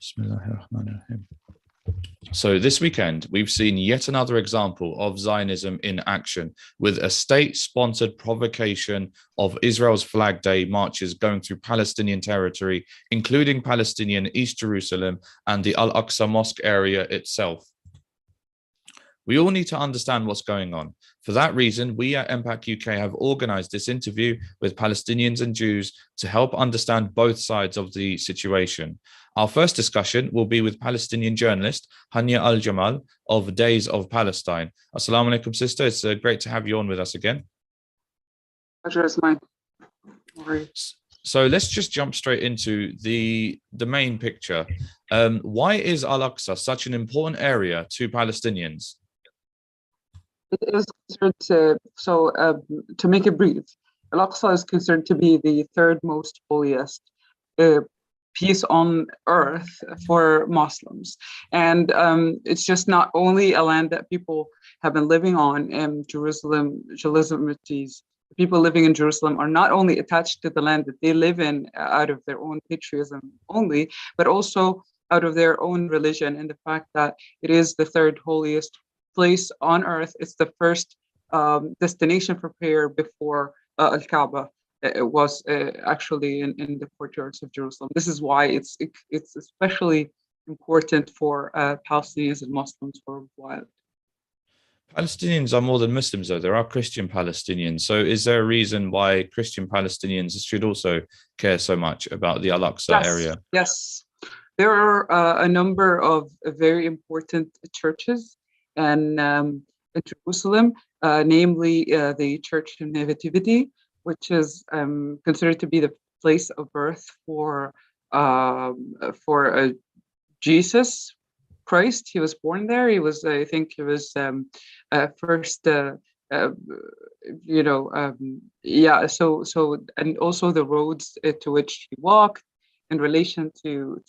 Bismillahirrahmanirrahim. So this weekend, we've seen yet another example of Zionism in action, with a state-sponsored provocation of Israel's Flag Day marches going through Palestinian territory, including Palestinian East Jerusalem and the Al-Aqsa mosque area itself. We all need to understand what's going on. For that reason, we at MPAC UK have organized this interview with Palestinians and Jews to help understand both sides of the situation. Our first discussion will be with Palestinian journalist Hania Al-Jamal of Days of Palestine. Assalamu alaikum, sister. It's great to have you on with us again. Pleasure is mine. So let's just jump straight into the main picture. Why is Al-Aqsa such an important area to Palestinians? It is considered to make it brief, Al-Aqsa is considered to be the third most holiest piece on earth for Muslims, and it's just not only a land that people have been living on in Jerusalem. People living in Jerusalem are not only attached to the land that they live in out of their own patriotism only, but also out of their own religion, and the fact that it is the third holiest place on earth. It's the first destination for prayer before Al-Kaaba. It was actually in the courtyards of Jerusalem. This is why it's especially important for Palestinians and Muslims worldwide. Palestinians are more than Muslims, though. There are Christian Palestinians. So is there a reason why Christian Palestinians should also care so much about the Al-Aqsa area? Yes. There are a number of very important churches and in Jerusalem, namely the Church of Nativity, which is considered to be the place of birth for Jesus Christ. He was born there. He was, I think, he was first, So and also the roads to which he walked in relation to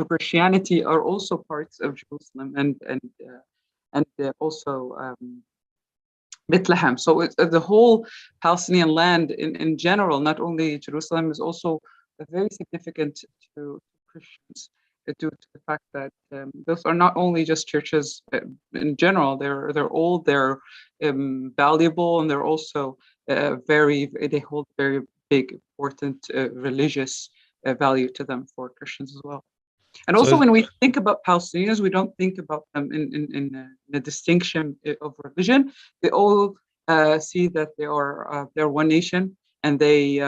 Christianity are also parts of Jerusalem and also Bethlehem. So it's, the whole Palestinian land in general, not only Jerusalem, is also very significant to Christians due to the fact that those are not only just churches in general. They're old, they're valuable, and they're also they hold very big, important religious value to them for Christians as well. And also, when we think about Palestinians, we don't think about them in the distinction of religion. They all see that they're one nation, and they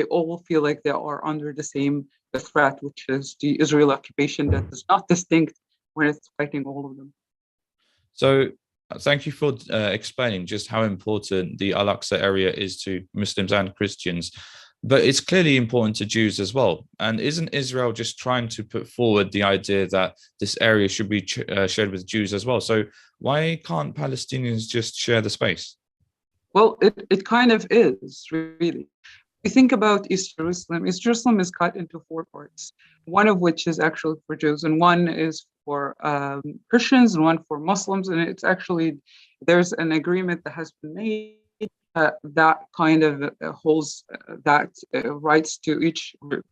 all feel like they are under the same threat, which is the Israel occupation that is not distinct when it's fighting all of them. So thank you for explaining just how important the Al-Aqsa area is to Muslims and Christians. But it's clearly important to Jews as well. And isn't Israel just trying to put forward the idea that this area should be shared with Jews as well? So why can't Palestinians just share the space? Well, it kind of is, really. You think about East Jerusalem. East Jerusalem is cut into 4 parts, one of which is actually for Jews, and one is for Christians, and one for Muslims. And it's actually, there's an agreement that has been made that kind of holds that rights to each group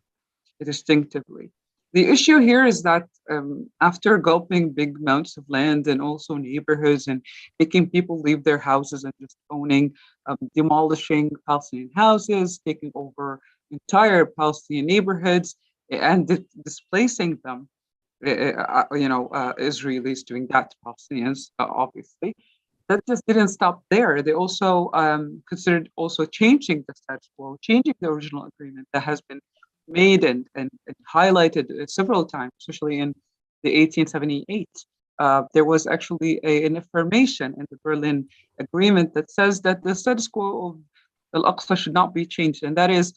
distinctively. The issue here is that after gulping big amounts of land and also neighborhoods and making people leave their houses and just owning, demolishing Palestinian houses, taking over entire Palestinian neighborhoods and displacing them, Israelis doing that to Palestinians, obviously. That just didn't stop there. They also considered also changing the status quo, changing the original agreement that has been made and highlighted several times, especially in the 1878. There was actually an affirmation in the Berlin Agreement that says that the status quo of Al-Aqsa should not be changed, and that is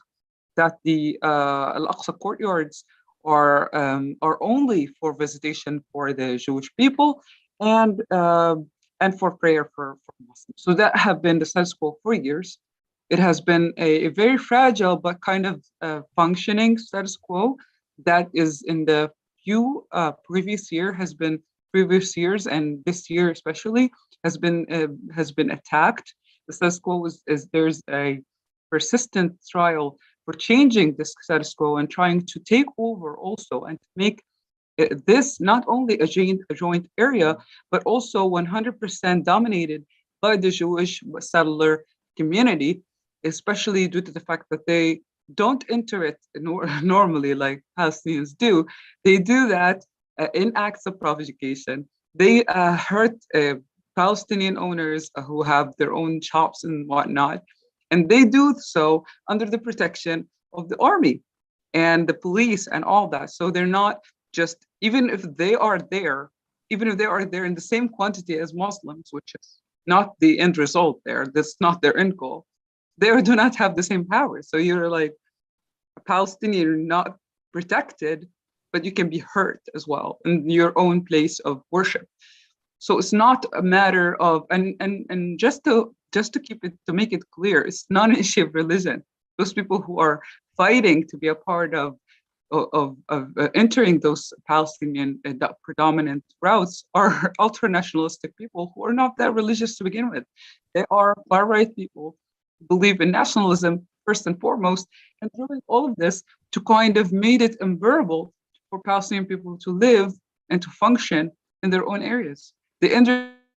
that the Al-Aqsa courtyards are only for visitation for the Jewish people and for prayer for Muslims. So that have been the status quo for years. It has been a very fragile but kind of functioning status quo that is in the few previous years, and this year especially has been attacked. The status quo is there's a persistent trial for changing this status quo and trying to take over also and to make this not only a joint area, but also 100% dominated by the Jewish settler community, especially due to the fact that they don't enter it normally like Palestinians do. They do that in acts of provocation. They hurt Palestinian owners who have their own shops and whatnot, and they do so under the protection of the army and the police and all that. So they're not just, even if they are there, even if they are there in the same quantity as Muslims, which is not the end result there, that's not their end goal, they do not have the same power. So you're like a Palestinian, not protected, but you can be hurt as well in your own place of worship. So it's not a matter of, and just to keep it, to make it clear, it's not an issue of religion. Those people who are fighting to be a part of entering those Palestinian predominant routes are ultra-nationalistic people who are not that religious to begin with. They are far-right people who believe in nationalism first and foremost, and doing all of this to kind of made it unbearable for Palestinian people to live and to function in their own areas. The end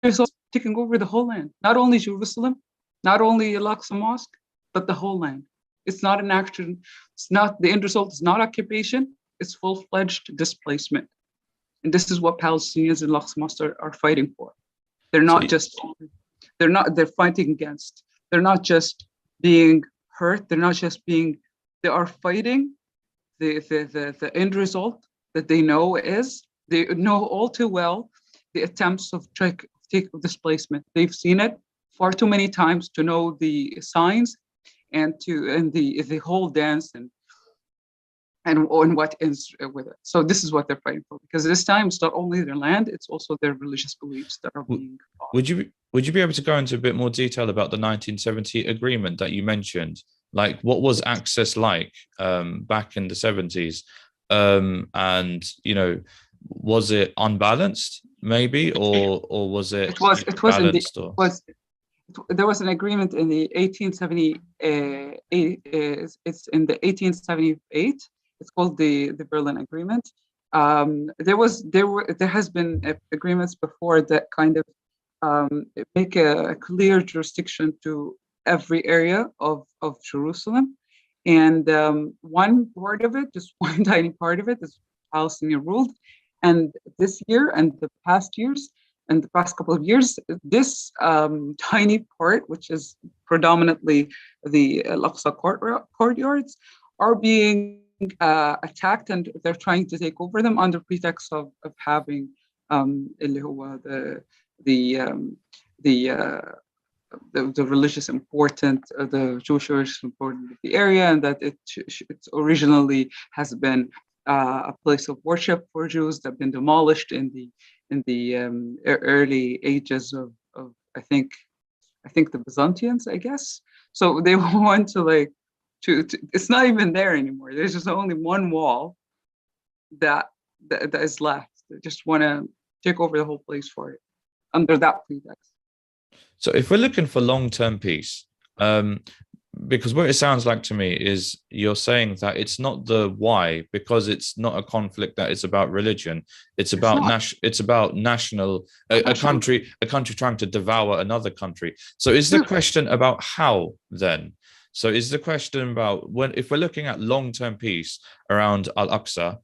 result is taking over the whole land, not only Jerusalem, not only Al-Aqsa Mosque, but the whole land. It's not an action. It's not, the end result is not occupation. It's full-fledged displacement. And this is what Palestinians in Al-Aqsa Mosque are fighting for. They're not just, they're fighting against. They're not just being hurt. They're not just being, they are fighting the end result that they know is, they know all too well the attempts of take displacement. They've seen it far too many times to know the signs and the whole dance and what ends with it. So this is what they're fighting for, because this time it's not only their land, it's also their religious beliefs that are being fought. Would you be able to go into a bit more detail about the 1970 agreement that you mentioned? Like, what was access like back in the 70s? And, you know, was it unbalanced maybe, or was it balanced? There was an agreement in the 1878. It's in the 1878. It's called the Berlin Agreement. There has been agreements before that kind of make a clear jurisdiction to every area of Jerusalem, and one part of it, just one tiny part of it, is Palestinian ruled. And this year and the past years, and the past couple of years, this tiny part, which is predominantly the Al-Aqsa courtyards, are being attacked, and they're trying to take over them under pretext of having the religious important, the Jewish important of the area, and that it originally has been a place of worship for Jews that have been demolished in the early ages of I think the Byzantines, I guess. So they want to it's not even there anymore. There's just only one wall that is left. They just want to take over the whole place for it under that pretext. So if we're looking for long-term peace, because what it sounds like to me is you're saying that it's not the why, because it's not a conflict that is about religion. It's about national, a country trying to devour another country. So is the question about how then? So is the question about if we're looking at long-term peace around Al-Aqsa,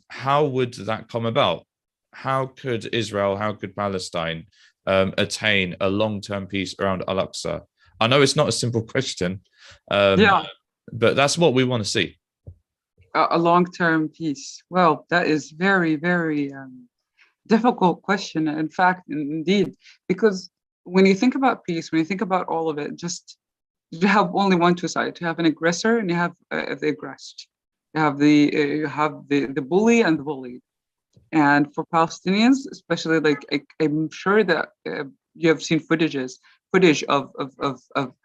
how would that come about? How could Israel, how could Palestine attain a long-term peace around Al-Aqsa? I know it's not a simple question, but that's what we want to see. A long-term peace. Well, that is very, very difficult question. In fact, indeed, because when you think about peace, when you think about all of it, just you have only two sides. You have an aggressor and you have the aggressed. You have the bully and the bullied. And for Palestinians, especially, I'm sure that you have seen footage of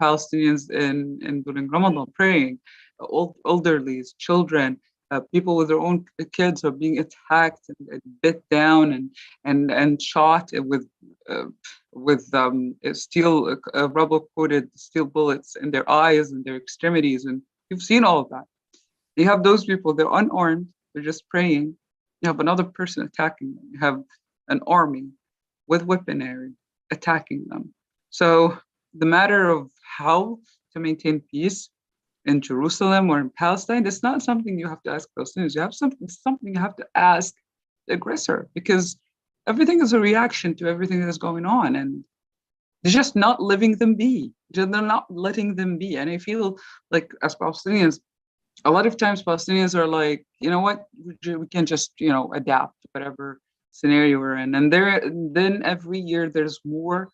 Palestinians during Ramadan praying, elderly, children, people with their own kids are being attacked and bit down and shot with steel rubber coated steel bullets in their eyes and their extremities, and You've seen all of that. You have those people, they're unarmed, they're just praying. You have another person attacking them. You have an army with weaponry attacking them. So the matter of how to maintain peace in Jerusalem or in Palestine, it's not something you have to ask Palestinians. You have something you have to ask the aggressor, because everything is a reaction to everything that's going on, and they're just not letting them be. They're not letting them be. And I feel like as Palestinians, a lot of times Palestinians are like, you know what, we can just, adapt to whatever scenario we're in. And then every year there's more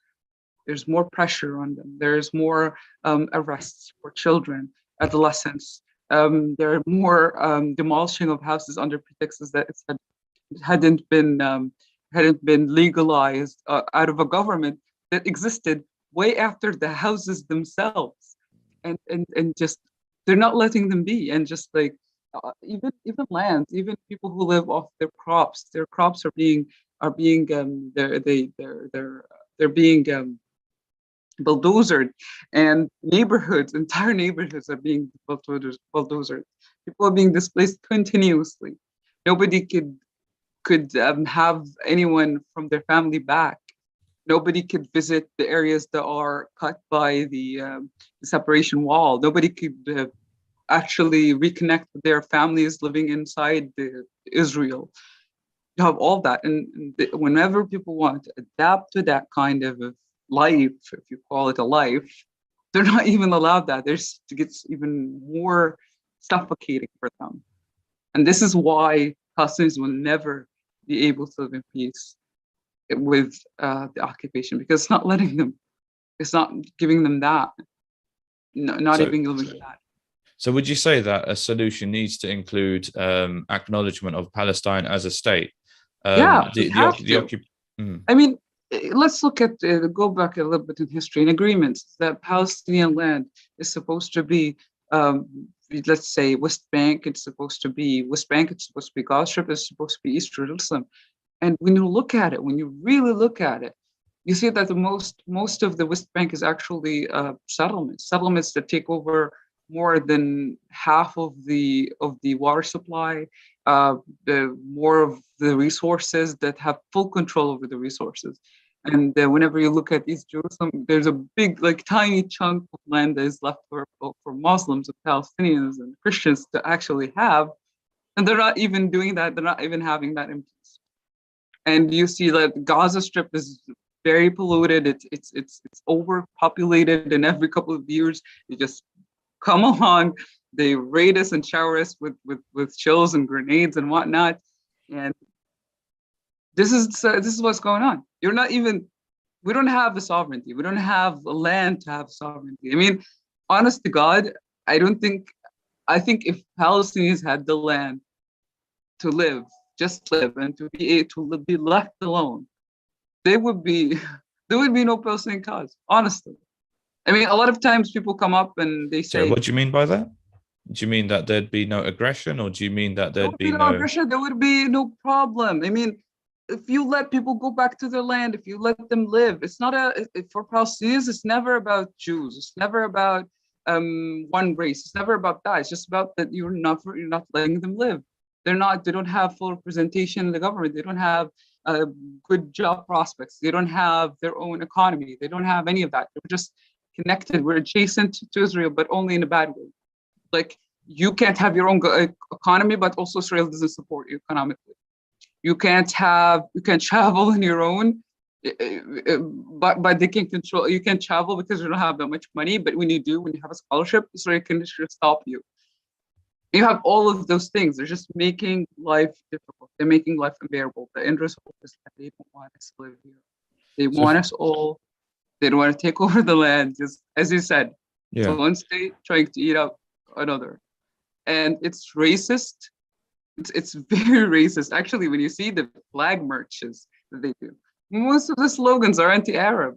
pressure on them. There's more arrests for children, adolescents. There are more demolishing of houses under pretexts that it hadn't been legalized out of a government that existed way after the houses themselves, and just they're not letting them be, and just like even lands, even people who live off their crops are being they're being bulldozered, and entire neighborhoods are being bulldozered. People are being displaced continuously. Nobody could have anyone from their family back. Nobody could visit the areas that are cut by the separation wall. Nobody could actually reconnect with their families living inside Israel. You have all that, and whenever people want to adapt to that kind of life, if you call it a life, they're not even allowed that. It gets even more suffocating for them. And this is why Palestinians will never be able to live in peace with the occupation, because it's not letting them, it's not giving them that, not even giving them that. So would you say that a solution needs to include acknowledgement of Palestine as a state? I mean, let's look at, go back a little bit in history and agreements that Palestinian land is supposed to be, let's say West Bank, it's supposed to be Gaza Strip, it's supposed to be East Jerusalem. And when you look at it, when you really look at it, you see that the most of the West Bank is actually settlements that take over more than half of the water supply, the more of the resources, that have full control over the resources. And whenever you look at East Jerusalem, there's a big, like tiny chunk of land that is left for Muslims and Palestinians and Christians to actually have, and they're not even doing that. They're not even having that in peace. And you see that Gaza Strip is very polluted. It's overpopulated, and every couple of years they just come along, they raid us and shower us with chills and grenades and whatnot. And this is what's going on. We don't have the sovereignty. We don't have the land to have sovereignty. I mean, honest to God, I think if Palestinians had the land to live, just live, and to be left alone, there would be no Palestinian cause, honestly. I mean, a lot of times people come up and they say, what do you mean by that? Do you mean that there'd be no aggression, or do you mean that there'd be no aggression? There would be no problem. I mean, if you let people go back to their land, if you let them live, it's not for Palestinians, it's never about Jews. It's never about one race. It's never about that. It's just about that you're not letting them live. They don't have full representation in the government. They don't have good job prospects. They don't have their own economy. They don't have any of that. They're just connected. We're adjacent to Israel, but only in a bad way. Like, you can't have your own economy, but also Israel doesn't support you economically. You can't travel on your own, but they can control. You can't travel because you don't have that much money. But when you have a scholarship, Israel can just stop you. You have all of those things. They're just making life difficult. They're making life unbearable. The end result is that they don't want us to live here. They want us all. They don't want to take over the land. Just as you said, it's one state trying to eat up another, and it's racist. It's very racist. Actually, when you see the flag marches that they do, most of the slogans are anti-Arab,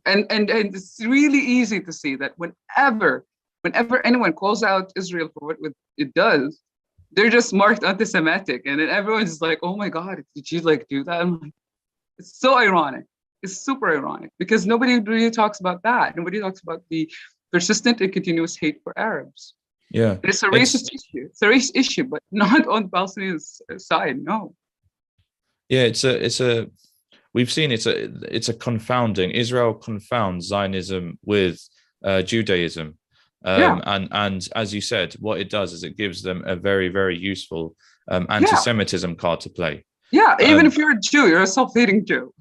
and it's really easy to see that whenever anyone calls out Israel for what it does, they're just marked anti-Semitic, and then everyone's just like, "Oh my God, did you do that?" I'm like, it's so ironic. It's super ironic, because nobody really talks about that. Nobody talks about the persistent and continuous hate for Arabs. Yeah, It's a racist issue. It's a race issue, but not on Palestinians' side. No. yeah. We've seen it's a confounding. Israel confounds Zionism with Judaism, Yeah. and as you said, what it does is it gives them a very, very useful Yeah. anti-Semitism card to play. Yeah. Even if you're a Jew, you're a self-hating Jew.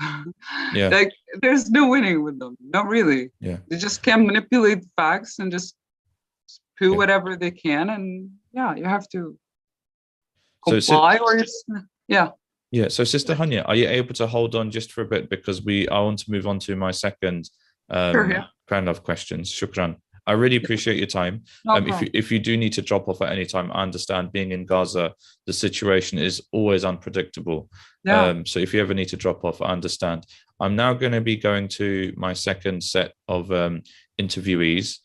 Yeah. Like there's no winning with them. Not really. Yeah. They just can manipulate facts and just do Yeah. whatever they can, and yeah, you have to So, comply or it's yeah. Yeah. So, Sister Hanya, are you able to hold on just for a bit because I want to move on to my second Sure, yeah. round of questions. Shukran. I really appreciate your time. No If you do need to drop off at any time, I understand. Being in Gaza, the situation is always unpredictable. Yeah. So if you ever need to drop off, I understand. I'm now going to be going to my second set of interviewees.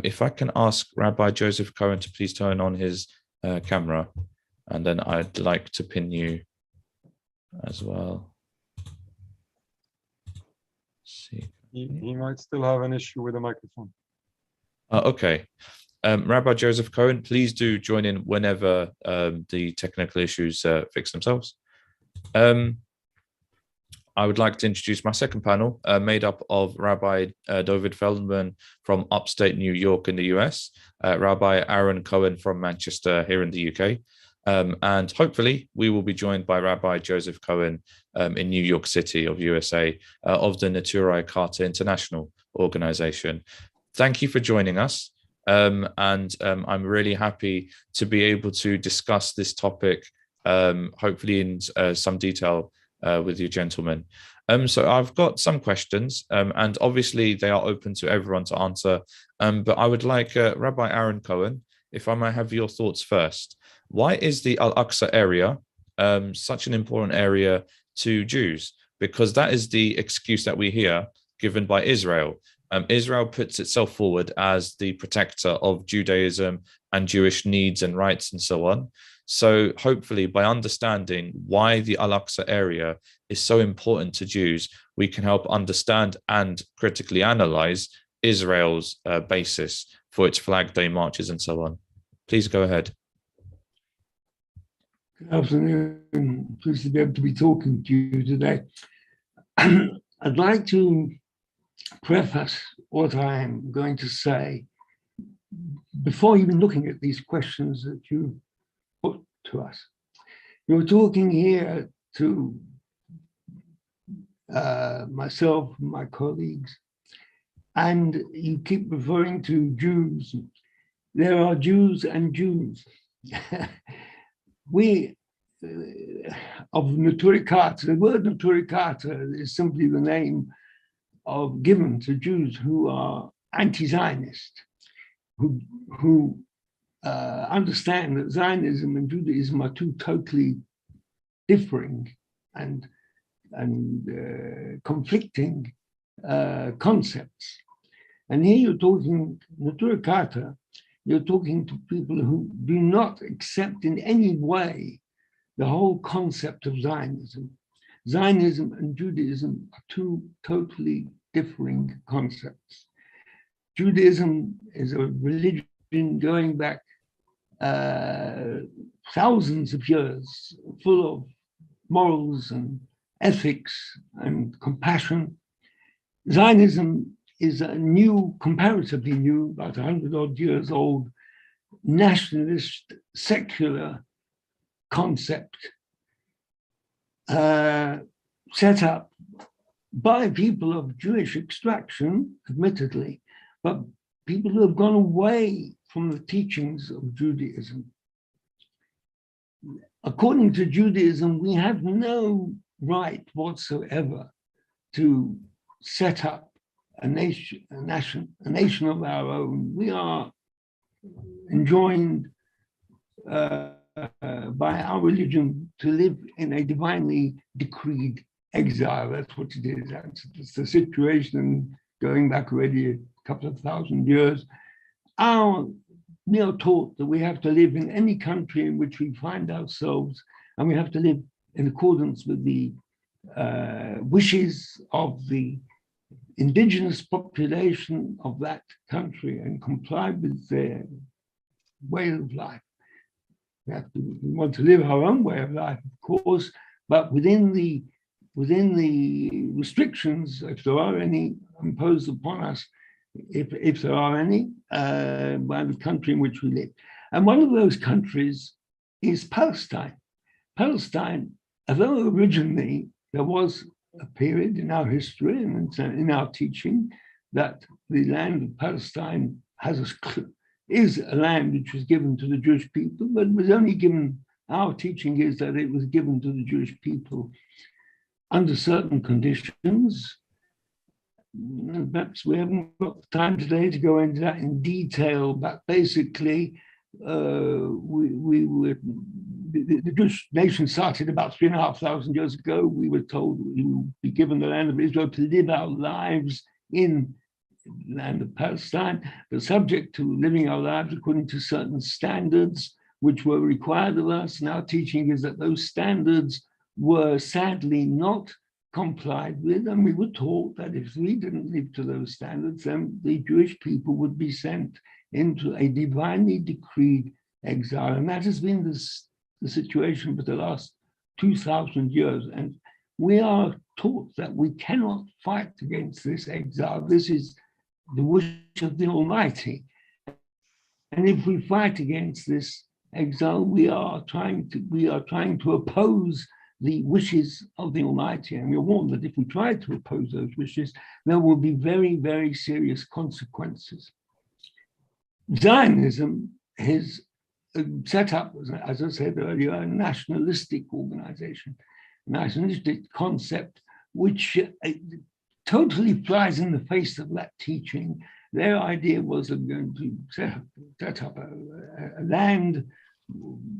If I can ask Rabbi Joseph Cohen to please turn on his camera, and then I'd like to pin you as well. Let's see. He might still have an issue with the microphone. Okay. Rabbi Joseph Cohen, please do join in whenever the technical issues fix themselves. I would like to introduce my second panel, made up of Rabbi David Feldman from upstate New York in the US, Rabbi Aaron Cohen from Manchester here in the UK, and hopefully we will be joined by Rabbi Joseph Cohen in New York City of USA of the Neturei Karta International Organization. Thank you for joining us. I'm really happy to be able to discuss this topic, hopefully in some detail with you gentlemen. So I've got some questions, and obviously they are open to everyone to answer. But I would like Rabbi Aaron Cohen, if I may have your thoughts first. Why is the Al-Aqsa area such an important area to Jews? Because that is the excuse that we hear given by Israel. Israel puts itself forward as the protector of Judaism and Jewish needs and rights and so on. So hopefully by understanding why the Al-Aqsa area is so important to Jews, we can help understand and critically analyze Israel's basis for its Flag Day marches and so on. Please go ahead. Good afternoon. Pleased to be able to be talking to you today. I'd like to preface what I'm going to say before even looking at these questions that you put to us. You're talking here to myself, my colleagues, and you keep referring to Jews. There are Jews and Jews. We of Neturei Karta, the word Neturei Karta is simply the name given to Jews who are anti-Zionist, who understand that Zionism and Judaism are two totally differing and conflicting concepts. And here you're talking, Neturei Karta, you're talking to people who do not accept in any way the whole concept of Zionism. Zionism and Judaism are two totally differing concepts. Judaism is a religion going back thousands of years, full of morals and ethics and compassion. Zionism is a new, comparatively new, about 100 odd years old, nationalist, secular concept set up by people of Jewish extraction, admittedly, but people who have gone away from the teachings of Judaism. According to Judaism, we have no right whatsoever to set up a nation of our own. We are enjoined by our religion to live in a divinely decreed exile. That's what it is. That's the situation going back already a couple of thousand years. We are taught that we have to live in any country in which we find ourselves, and we have to live in accordance with the wishes of the indigenous population of that country and comply with their way of life. We want to live our own way of life, of course, but within the restrictions, if there are any, imposed upon us, if there are any, by the country in which we live. And one of those countries is Palestine. Palestine, although originally there was a period in our history and in our teaching that the land of Palestine is a land which was given to the Jewish people, but it was only given, our teaching is that it was given to the Jewish people under certain conditions. Perhaps we haven't got time today to go into that in detail, but basically the Jewish nation started about 3,500 years ago. We were told we would be given the land of Israel to live our lives in the land of Palestine, but subject to living our lives according to certain standards which were required of us. And our teaching is that those standards were sadly not complied with, and we were taught that if we didn't live to those standards, then the Jewish people would be sent into a divinely decreed exile. And that has been the situation for the last 2,000 years. And we are taught that we cannot fight against this exile. This is the wish of the Almighty. And if we fight against this exile, we are trying to oppose the wishes of the Almighty. And we're warned that if we try to oppose those wishes, there will be very, very serious consequences. Zionism is set up, as I said earlier, a nationalistic organization, a nationalistic concept, which totally flies in the face of that teaching. Their idea was of going to set up a land.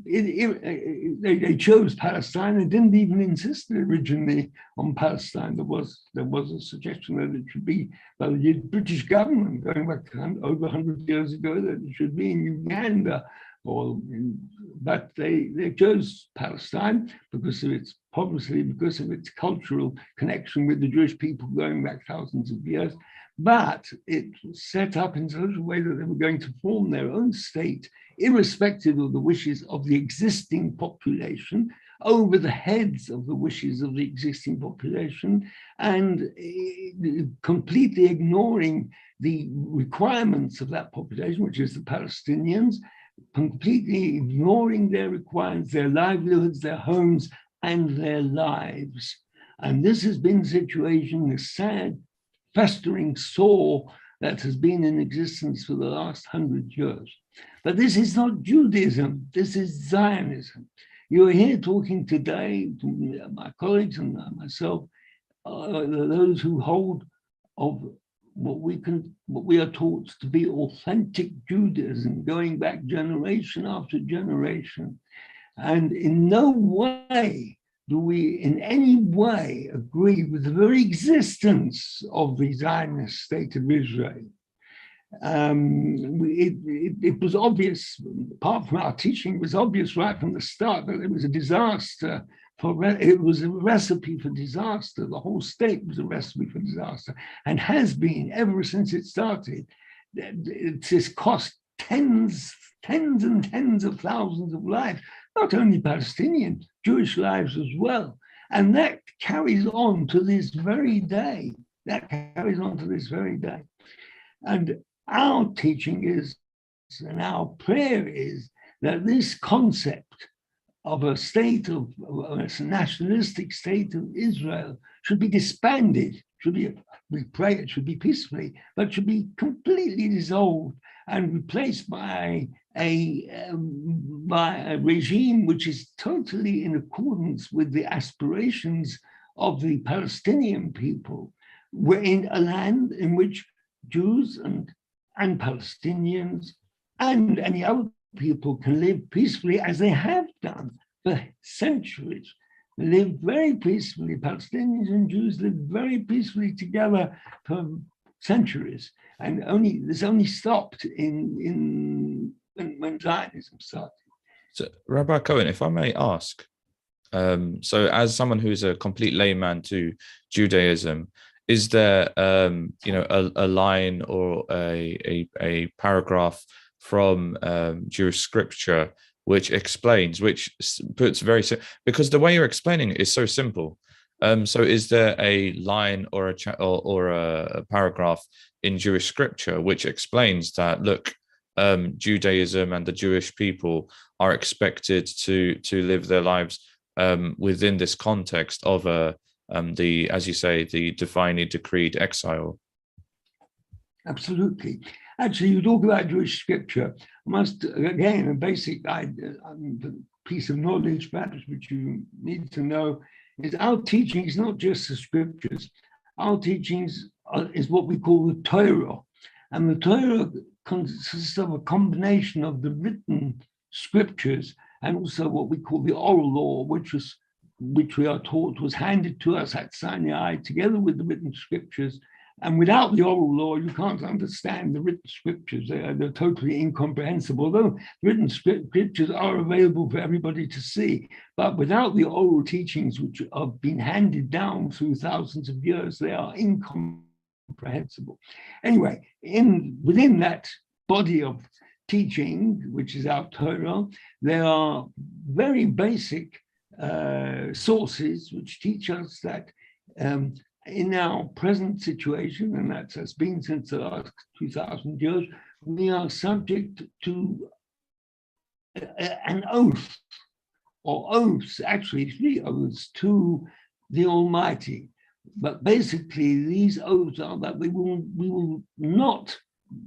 They chose Palestine. They didn't even insist originally on Palestine. There was a suggestion that it should be by the British government going back over 100 years ago, that it should be in Uganda. But they chose Palestine because of its cultural connection with the Jewish people going back thousands of years. But it was set up in such a way that they were going to form their own state, irrespective of the wishes of the existing population, over the heads of the wishes of the existing population, and completely ignoring the requirements of that population, which is the Palestinians, completely ignoring their requirements, their livelihoods, their homes, and their lives. And this has been the situation, the sad, festering sore that has been in existence for the last 100 years. But this is not Judaism, this is Zionism. You're here talking today to my colleagues and myself, those who hold of what we are taught to be authentic Judaism, going back generation after generation. And in no way do we in any way agree with the very existence of the Zionist state of Israel. It was obvious, apart from our teaching, it was obvious right from the start that it was a disaster. It was a recipe for disaster. The whole state was a recipe for disaster, and has been ever since it started. It's just cost tens and tens of thousands of lives, not only Palestinian, Jewish lives as well. And that carries on to this very day. And our teaching is, and our prayer is, that this concept of a state of a nationalistic state of Israel should be disbanded. We pray it should be peacefully, but should be completely dissolved and replaced by a regime which is totally in accordance with the aspirations of the Palestinian people. We're in a land in which Jews and Palestinians and any other people can live peacefully, as they have done for centuries. They live very peacefully. Palestinians and Jews live very peacefully together for centuries, and this only stopped when Zionism started. So, Rabbi Cohen, if I may ask, so as someone who's a complete layman to Judaism, is there a line or a paragraph from Jewish scripture which explains, which puts because the way you're explaining it is so simple. So is there a line or a paragraph in Jewish scripture which explains that, look, Judaism and the Jewish people are expected to live their lives within this context of as you say, the divinely decreed exile? Absolutely. Actually, you talk about Jewish scripture. Again, a basic piece of knowledge, perhaps, which you need to know, is our teaching is not just the scriptures. Our teachings is what we call the Torah. And the Torah consists of a combination of the written scriptures and also what we call the oral law, which we are taught was handed to us at Sinai together with the written scriptures. And without the oral law, you can't understand the written scriptures. They're totally incomprehensible, although written scriptures are available for everybody to see. But without the oral teachings, which have been handed down through thousands of years, they are incomprehensible. Anyway, within that body of teaching, which is our Torah, there are very basic sources which teach us that in our present situation, and that has been since the last 2,000 years, we are subject to an oath, or oaths, actually 3 oaths to the Almighty. But basically, these oaths are that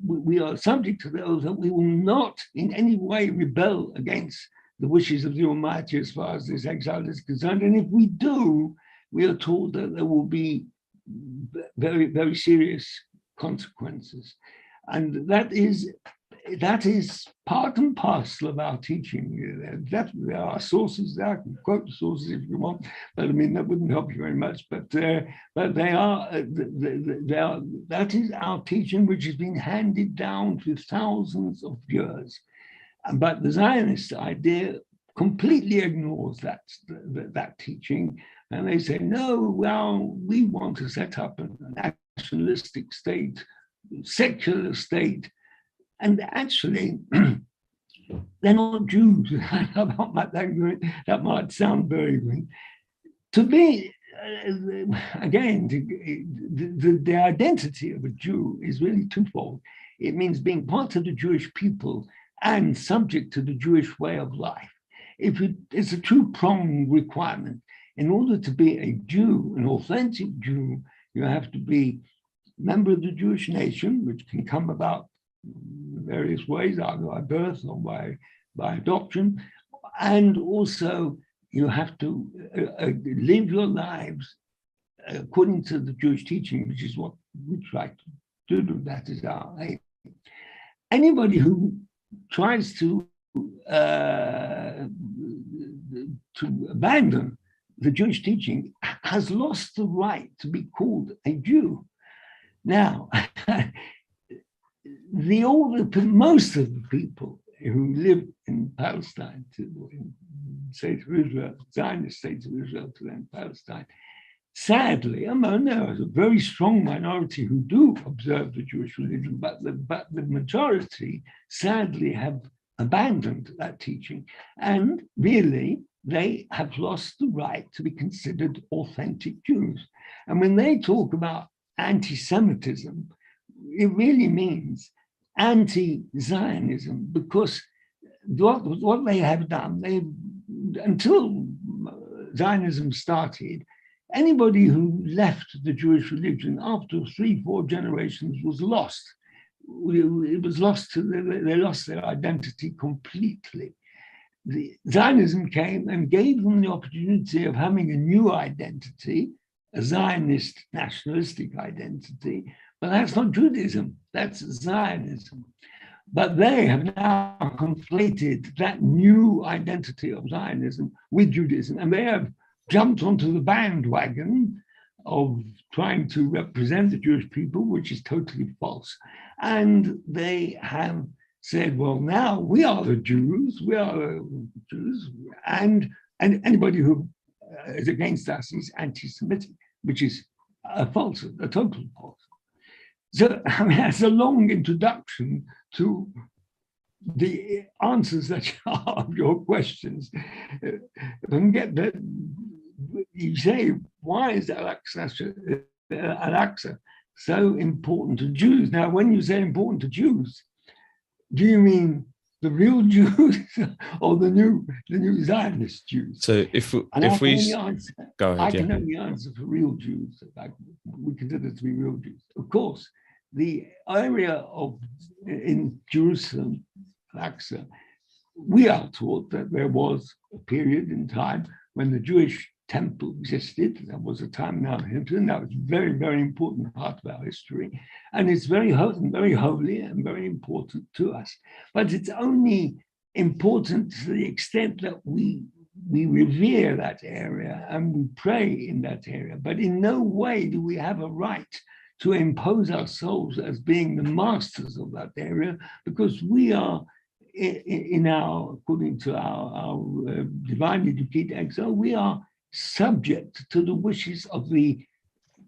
we are subject to the oath that we will not in any way rebel against the wishes of the Almighty as far as this exile is concerned. And if we do, we are told that there will be very, very serious consequences. And that is part and parcel of our teaching. There are sources there. I can quote the sources if you want, but I mean, that wouldn't help you very much. But that is our teaching, which has been handed down through thousands of years. But the Zionist idea completely ignores that teaching. And they say, no, well, we want to set up a nationalistic state, secular state. And actually, they're not Jews. That might sound very good. To me, again, the identity of a Jew is really twofold. It means being part of the Jewish people and subject to the Jewish way of life. It's a two-pronged requirement. In order to be a Jew, an authentic Jew, you have to be a member of the Jewish nation, which can come about in various ways, either by birth or by adoption. And also, you have to live your lives according to the Jewish teaching, which is what we try to do. That is our aim. Anybody who tries to abandon the Jewish teaching has lost the right to be called a Jew. Now, most of the people who live in Palestine, in State of Israel, Zionist State of Israel to then Palestine, sadly, I mean, there is a very strong minority who do observe the Jewish religion, but the majority sadly have abandoned that teaching. And really, they have lost the right to be considered authentic Jews. And when they talk about anti-Semitism, it really means anti-Zionism, because what they have done, until Zionism started, anybody who left the Jewish religion after 3-4 generations was lost. It was lost. They lost their identity completely. The Zionism came and gave them the opportunity of having a new identity, a Zionist nationalistic identity, but that's not Judaism, that's Zionism. But they have now conflated that new identity of Zionism with Judaism, and they have jumped onto the bandwagon of trying to represent the Jewish people, which is totally false. And they have said, well, now we are the Jews, and anybody who is against us is anti-Semitic, which is a falsehood, a total falsehood. So, I mean, that's a long introduction to the answers that of your questions. If I can get that, you say, why is Al-Aqsa so important to Jews? Now, when you say important to Jews, do you mean the real Jews or the new Zionist Jews? So if we go ahead, I can only answer for real Jews. We consider to be real Jews. Of course, the area in Jerusalem, Al-Aqsa, we are taught that there was a period in time when the Jewish temple existed. That was a time in our history, and that was a very, very important part of our history. And it's very holy and very important to us. But it's only important to the extent that we revere that area and we pray in that area. But in no way do we have a right to impose ourselves as being the masters of that area, because we are according to our divinely decreed exile, we are subject to the wishes of the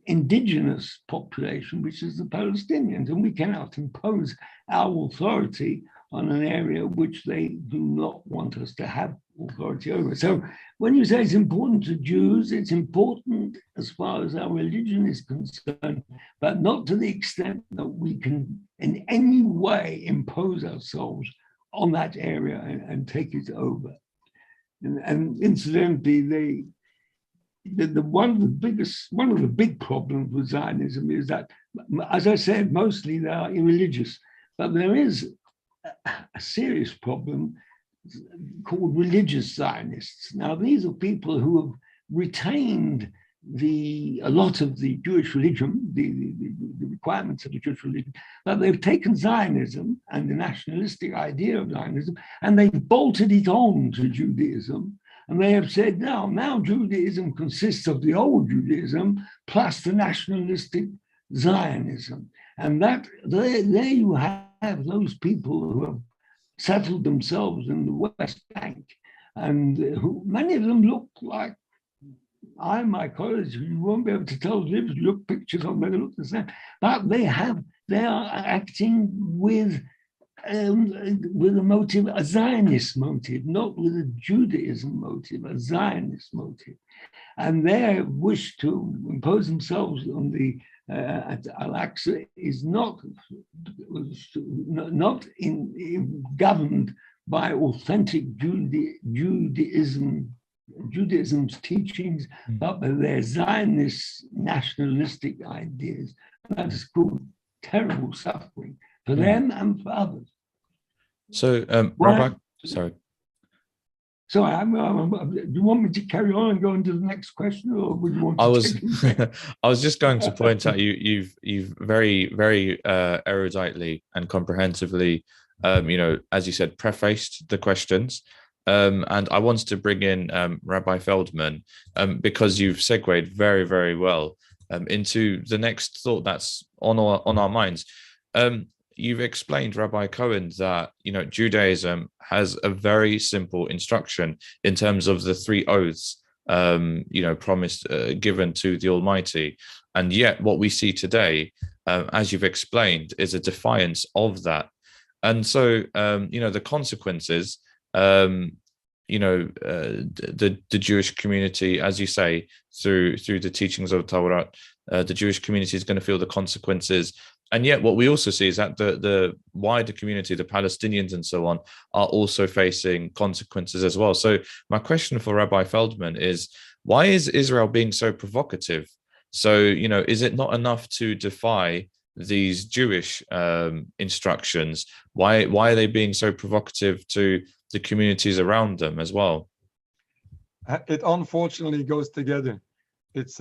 indigenous population, which is the Palestinians, and we cannot impose our authority on an area which they do not want us to have authority over. So when you say it's important to Jews, it's important as far as our religion is concerned, but not to the extent that we can in any way impose ourselves on that area and take it over. And incidentally, one of the big problems with Zionism is that, as I said, mostly they are irreligious, but there is a serious problem called religious Zionists. Now, these are people who have retained a lot of the Jewish religion, the requirements of the Jewish religion, but they've taken Zionism and the nationalistic idea of Zionism, and they've bolted it on to Judaism. And they have said, now Judaism consists of the old Judaism plus the nationalistic Zionism. And that there you have those people who have settled themselves in the West Bank, and who many of them look like my colleagues. You won't be able to tell if you look pictures of them, they look the same. But they are acting with a motive, a Zionist motive, not with a Judaism motive, a Zionist motive. And their wish to impose themselves on the Al-Aqsa is not governed by authentic Judaism's teachings, but by their Zionist nationalistic ideas. And that is called terrible suffering for them and for others. So, Rabbi, sorry. So, do you want me to carry on and go into the next question, or would you want to? I was just going to point out you've very, very eruditely and comprehensively, as you said, prefaced the questions. And I wanted to bring in Rabbi Feldman because you've segued very, very well into the next thought that's on our minds. You've explained, Rabbi Cohen, that Judaism has a very simple instruction in terms of the three oaths promised given to the Almighty, and yet what we see today, as you've explained, is a defiance of that. And so the consequences, the Jewish community, as you say, through the teachings of Torah, the Jewish community is going to feel the consequences. And yet what we also see is that the wider community, the Palestinians and so on, are also facing consequences as well. So my question for Rabbi Feldman is, why is Israel being so provocative? So, is it not enough to defy these Jewish instructions? Why are they being so provocative to the communities around them as well? It unfortunately goes together. It's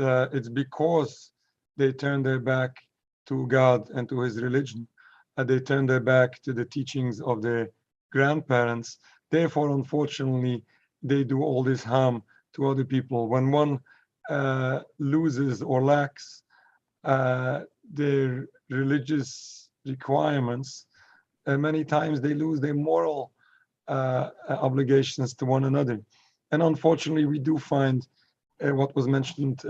because they turn their back to God and to his religion, and they turn their back to the teachings of their grandparents. Therefore, unfortunately, they do all this harm to other people. When one loses or lacks their religious requirements, many times they lose their moral obligations to one another. And unfortunately, we do find what was mentioned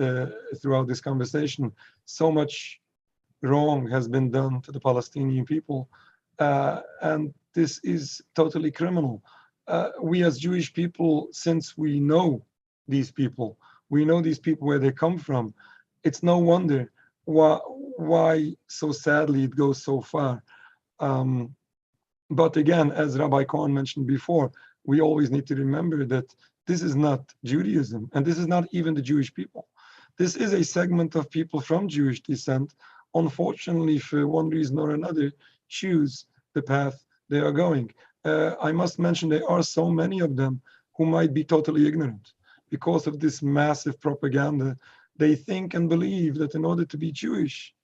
throughout this conversation, so much wrong has been done to the Palestinian people, and this is totally criminal. We as Jewish people, since we know these people, where they come from, it's no wonder why so sadly it goes so far. But again, as Rabbi Cohen mentioned before, we always need to remember that this is not Judaism, and this is not even the Jewish people. This is a segment of people from Jewish descent, unfortunately, for one reason or another, choose the path they are going. I must mention there are so many of them who might be totally ignorant. Because of this massive propaganda, they think and believe that in order to be Jewish,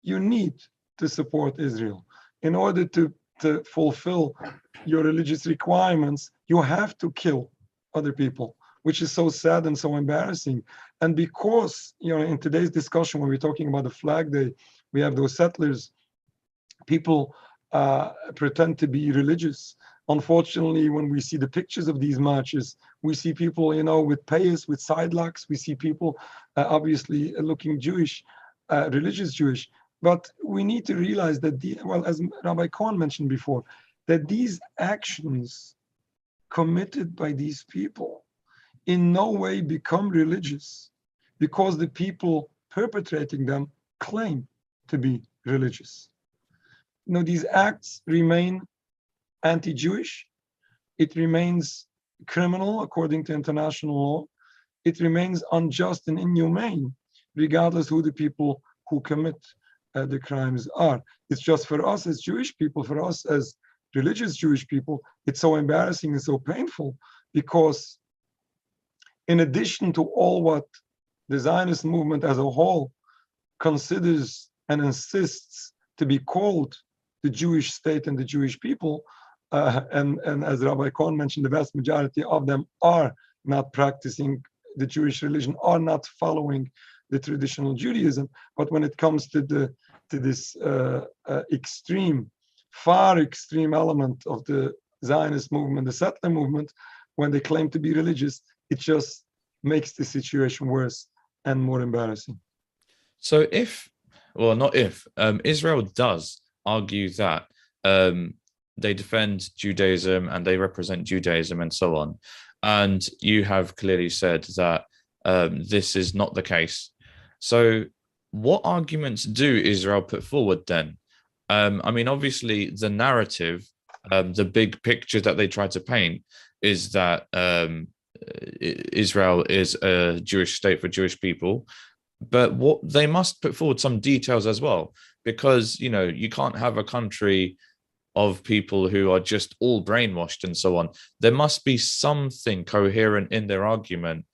you need to support Israel. In order to fulfill your religious requirements, you have to kill other people, which is so sad and so embarrassing. And because, in today's discussion, when we're talking about the Flag Day, we have those settlers, people pretend to be religious. Unfortunately, when we see the pictures of these marches, we see people, with payas, with sidelocks. We see people obviously looking Jewish, religious Jewish. But we need to realize that, as Rabbi Cohen mentioned before, that these actions committed by these people in no way become religious because the people perpetrating them claim to be religious. These acts remain anti-Jewish. It remains criminal according to international law. It remains unjust and inhumane, regardless who the people who commit the crimes are. It's just for us as Jewish people, for us as religious Jewish people, it's so embarrassing and so painful because in addition to all what the Zionist movement as a whole considers and insists to be called the Jewish state and the Jewish people, and as Rabbi Cohen mentioned, the vast majority of them are not practicing the Jewish religion, are not following the traditional Judaism. But when it comes to this far extreme element of the Zionist movement, the settler movement, when they claim to be religious, it just makes the situation worse and more embarrassing. So Israel does argue that they defend Judaism and they represent Judaism and so on. And you have clearly said that this is not the case. So what arguments do Israel put forward then? Obviously the narrative, the big picture that they try to paint is that Israel is a Jewish state for Jewish people. But what they must put forward some details as well, because, you can't have a country of people who are just all brainwashed and so on. There must be something coherent in their argument.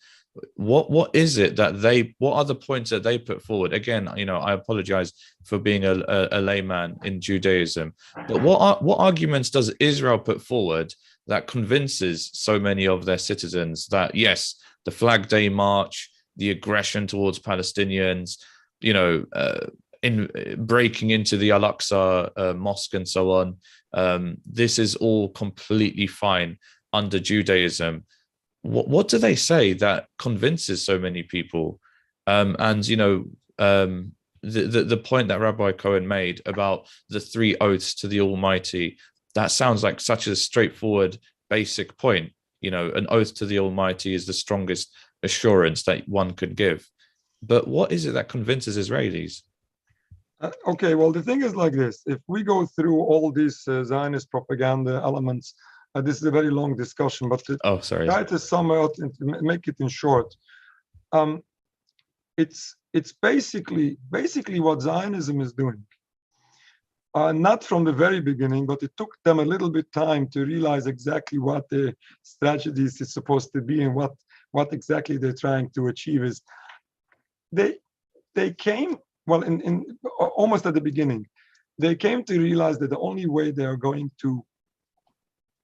What is it that what are the points that they put forward? Again, I apologize for being a layman in Judaism, but what arguments does Israel put forward that convinces so many of their citizens that, yes, the Flag Day March, the aggression towards Palestinians, in breaking into the Al-Aqsa mosque and so on, this is all completely fine under Judaism? What do they say that convinces so many people? The point that Rabbi Cohen made about the 3 oaths to the Almighty, that sounds like such a straightforward, basic point. An oath to the Almighty is the strongest assurance that one could give. But what is it that convinces Israelis? Okay, well, the thing is like this. If we go through all these Zionist propaganda elements, this is a very long discussion, but to try to sum out and to make it in short, it's basically what Zionism is doing. Not from the very beginning, but it took them a little bit time to realize exactly what their strategy is supposed to be and what exactly they're trying to achieve. Is they came, well, in almost at the beginning, they came to realize that the only way they are going to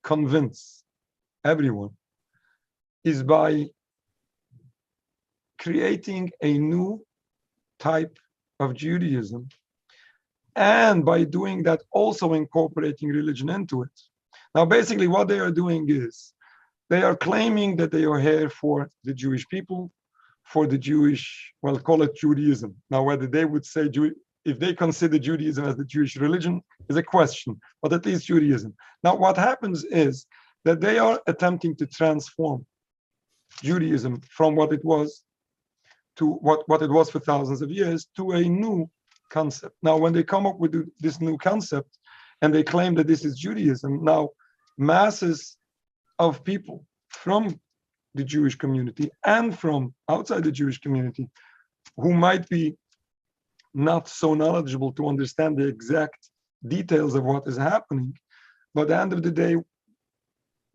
convince everyone is by creating a new type of Judaism, and by doing that also incorporating religion into it. Now, basically what they are doing is they are claiming that they are here for the Jewish people, for the Jewish, well, call it Judaism. Now, whether they would say, if they consider Judaism as the Jewish religion is a question, but at least Judaism. Now, what happens is that they are attempting to transform Judaism from what it was to what it was for thousands of years to a new concept. Now, when they come up with this new concept and they claim that this is Judaism, now masses of people from the Jewish community and from outside the Jewish community who might be not so knowledgeable to understand the exact details of what is happening, but at the end of the day,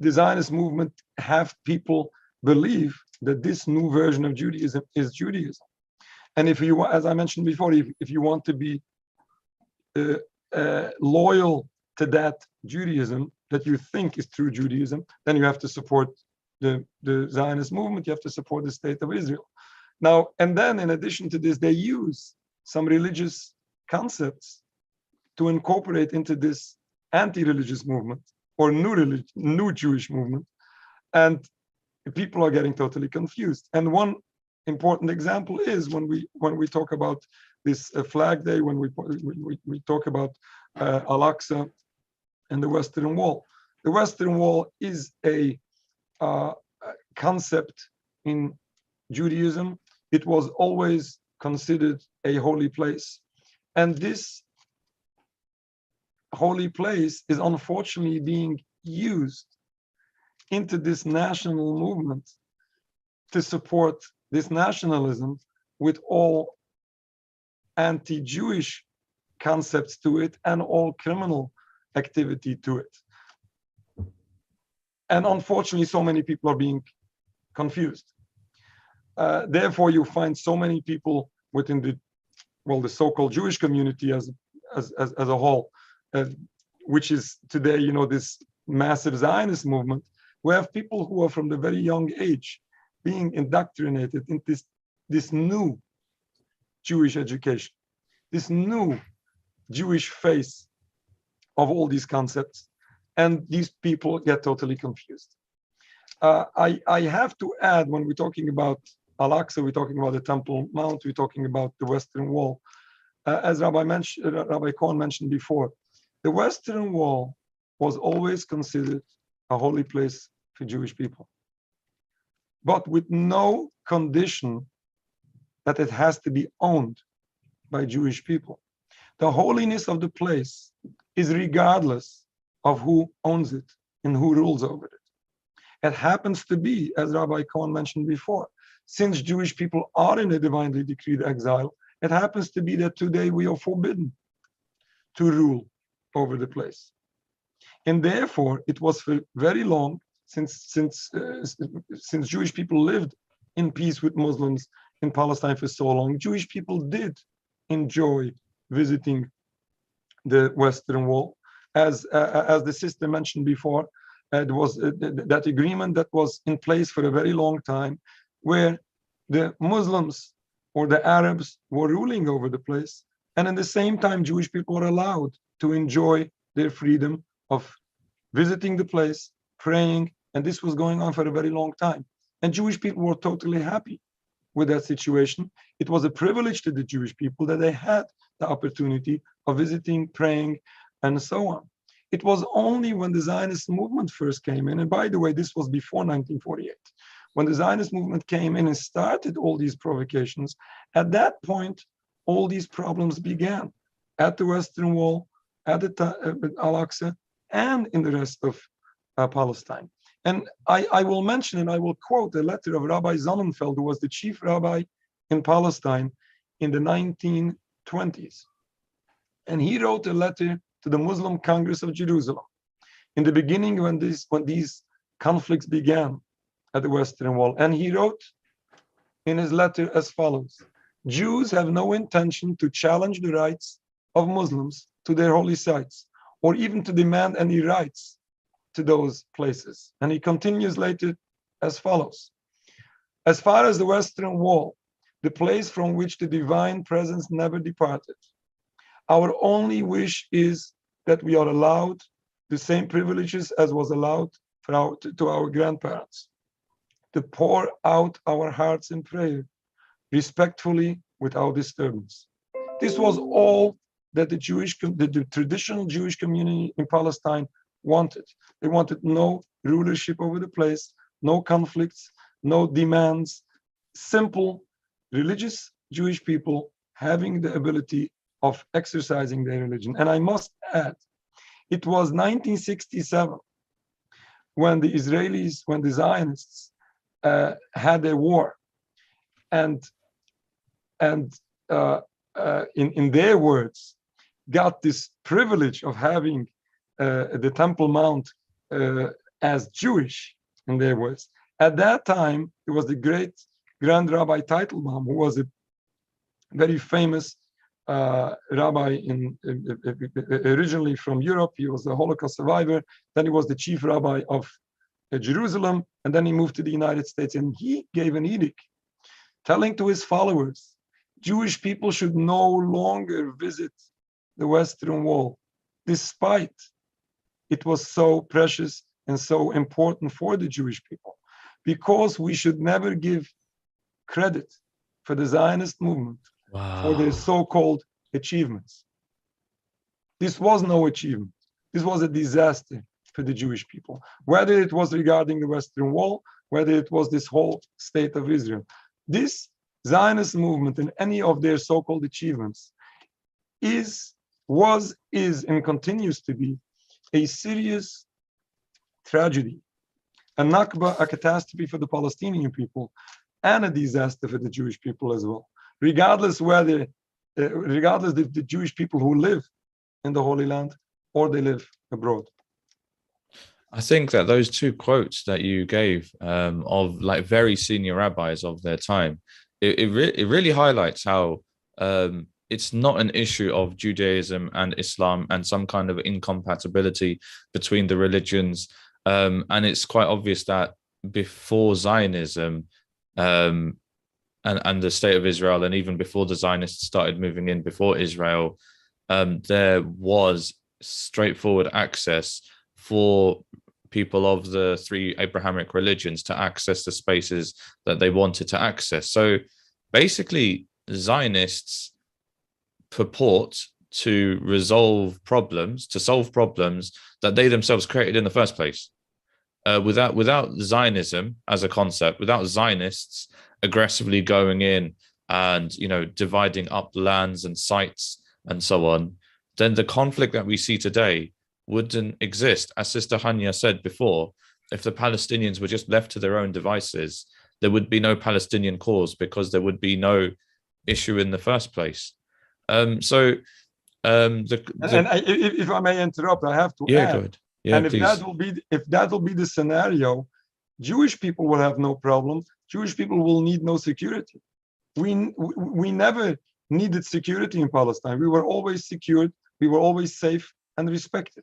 the Zionist movement have people believe that this new version of Judaism is Judaism. And if you, as I mentioned before, if you want to be loyal to that Judaism that you think is true Judaism, then you have to support the Zionist movement, you have to support the state of Israel. Now, and then in addition to this, they use some religious concepts to incorporate into this anti-religious movement or new Jewish movement. And people are getting totally confused. And one important example is when we talk about this Flag Day, when we talk about Al-Aqsa and the Western Wall. The Western Wall is a concept in Judaism. It was always considered a holy place. And this holy place is unfortunately being used into this national movement to support this nationalism with all anti-Jewish concepts to it and all criminal activity to it. And unfortunately, so many people are being confused. Therefore, you find so many people within the so-called Jewish community as a whole, which is today, this massive Zionist movement. We have people who are from the very young age being indoctrinated into this new Jewish education, this new Jewish face of all these concepts, and these people get totally confused. I have to add, when we're talking about Al-Aqsa, we're talking about the Temple Mount, we're talking about the Western Wall. As Rabbi Cohen mentioned before, the Western Wall was always considered a holy place for Jewish people, but with no condition that it has to be owned by Jewish people. The holiness of the place is regardless of who owns it and who rules over it. It happens to be, as Rabbi Cohen mentioned before, since Jewish people are in a divinely decreed exile, it happens to be that today we are forbidden to rule over the place. And therefore, it was for very long, since Jewish people lived in peace with Muslims in Palestine for so long, Jewish people did enjoy visiting the Western Wall. As the sister mentioned before, there was that agreement that was in place for a very long time, where the Muslims or the Arabs were ruling over the place, and at the same time, Jewish people were allowed to enjoy their freedom of visiting the place, praying, and this was going on for a very long time. And Jewish people were totally happy with that situation. It was a privilege to the Jewish people that they had the opportunity of visiting, praying, and so on. It was only when the Zionist movement first came in, and by the way, this was before 1948, when the Zionist movement came in and started all these provocations, at that point, all these problems began at the Western Wall, at the Al-Aqsa, and in the rest of Palestine. And I will mention and I will quote a letter of Rabbi Sonnenfeld, who was the chief rabbi in Palestine in the 1920s. And he wrote a letter to the Muslim Congress of Jerusalem in the beginning when these conflicts began at the Western Wall. And he wrote in his letter as follows: Jews have no intention to challenge the rights of Muslims to their holy sites, or even to demand any rights to those places. And he continues later as follows: as far as the Western Wall, the place from which the divine presence never departed, our only wish is that we are allowed the same privileges as was allowed to our grandparents, to pour out our hearts in prayer respectfully, without disturbance. This was all that the traditional Jewish community in Palestine wanted. They wanted no rulership over the place, no conflicts, no demands, simple religious Jewish people having the ability of exercising their religion. And I must add, it was 1967 when the Israelis, when the Zionists had a war, and in their words, got this privilege of having the Temple Mount as Jewish, in their words. At that time, it was the great Grand Rabbi Teitelbaum, who was a very famous rabbi originally from Europe. He was a Holocaust survivor. Then he was the chief rabbi of Jerusalem, and then he moved to the United States. And he gave an edict telling to his followers, Jewish people should no longer visit the Western Wall, despite it was so precious and so important for the Jewish people, because we should never give credit for the Zionist movement for their so-called achievements. This was no achievement. This was a disaster for the Jewish people, whether it was regarding the Western Wall, whether it was this whole state of Israel. This Zionist movement and any of their so-called achievements was, and continues to be a serious tragedy, a Nakba, a catastrophe for the Palestinian people, and a disaster for the Jewish people as well. Regardless if the Jewish people who live in the Holy Land or they live abroad. I think that those two quotes that you gave of like very senior rabbis of their time, it really highlights how it's not an issue of Judaism and Islam and some kind of incompatibility between the religions. And it's quite obvious that before Zionism and the state of Israel, and even before the Zionists started moving in before Israel, there was straightforward access for people of the three Abrahamic religions to access the spaces that they wanted to access. So basically, Zionists purport to solve problems that they themselves created in the first place. Without Zionism as a concept, without Zionists aggressively going in and dividing up lands and sites and so on, then the conflict that we see today wouldn't exist. As Sister Hanya said before, if the Palestinians were just left to their own devices, there would be no Palestinian cause because there would be no issue in the first place. If I may interrupt, I have to add. Go ahead. Yeah, and if that will be the scenario, Jewish people will have no problem. Jewish people will need no security. We never needed security in Palestine. We were always secured. We were always safe and respected.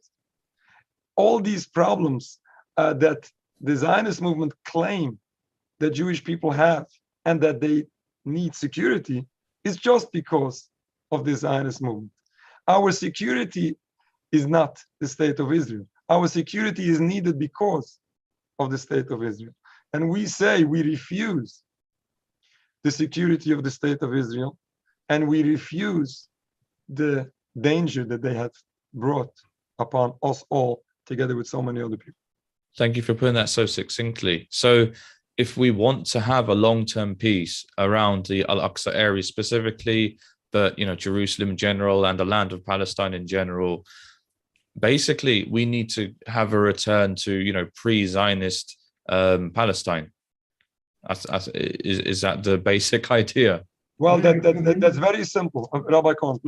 All these problems that the Zionist movement claim that Jewish people have and that they need security is just because of the Zionist movement. Our security is not the state of Israel. Our security is needed because of the state of Israel. And we say we refuse the security of the state of Israel, and we refuse the danger that they have brought upon us all, together with so many other people. Thank you for putting that so succinctly. So if we want to have a long-term peace around the Al-Aqsa area specifically, but Jerusalem in general and the land of Palestine in general, basically we need to have a return to pre-Zionist Palestine. Is that the basic idea? Well, that's very simple. Rabbi Cohen,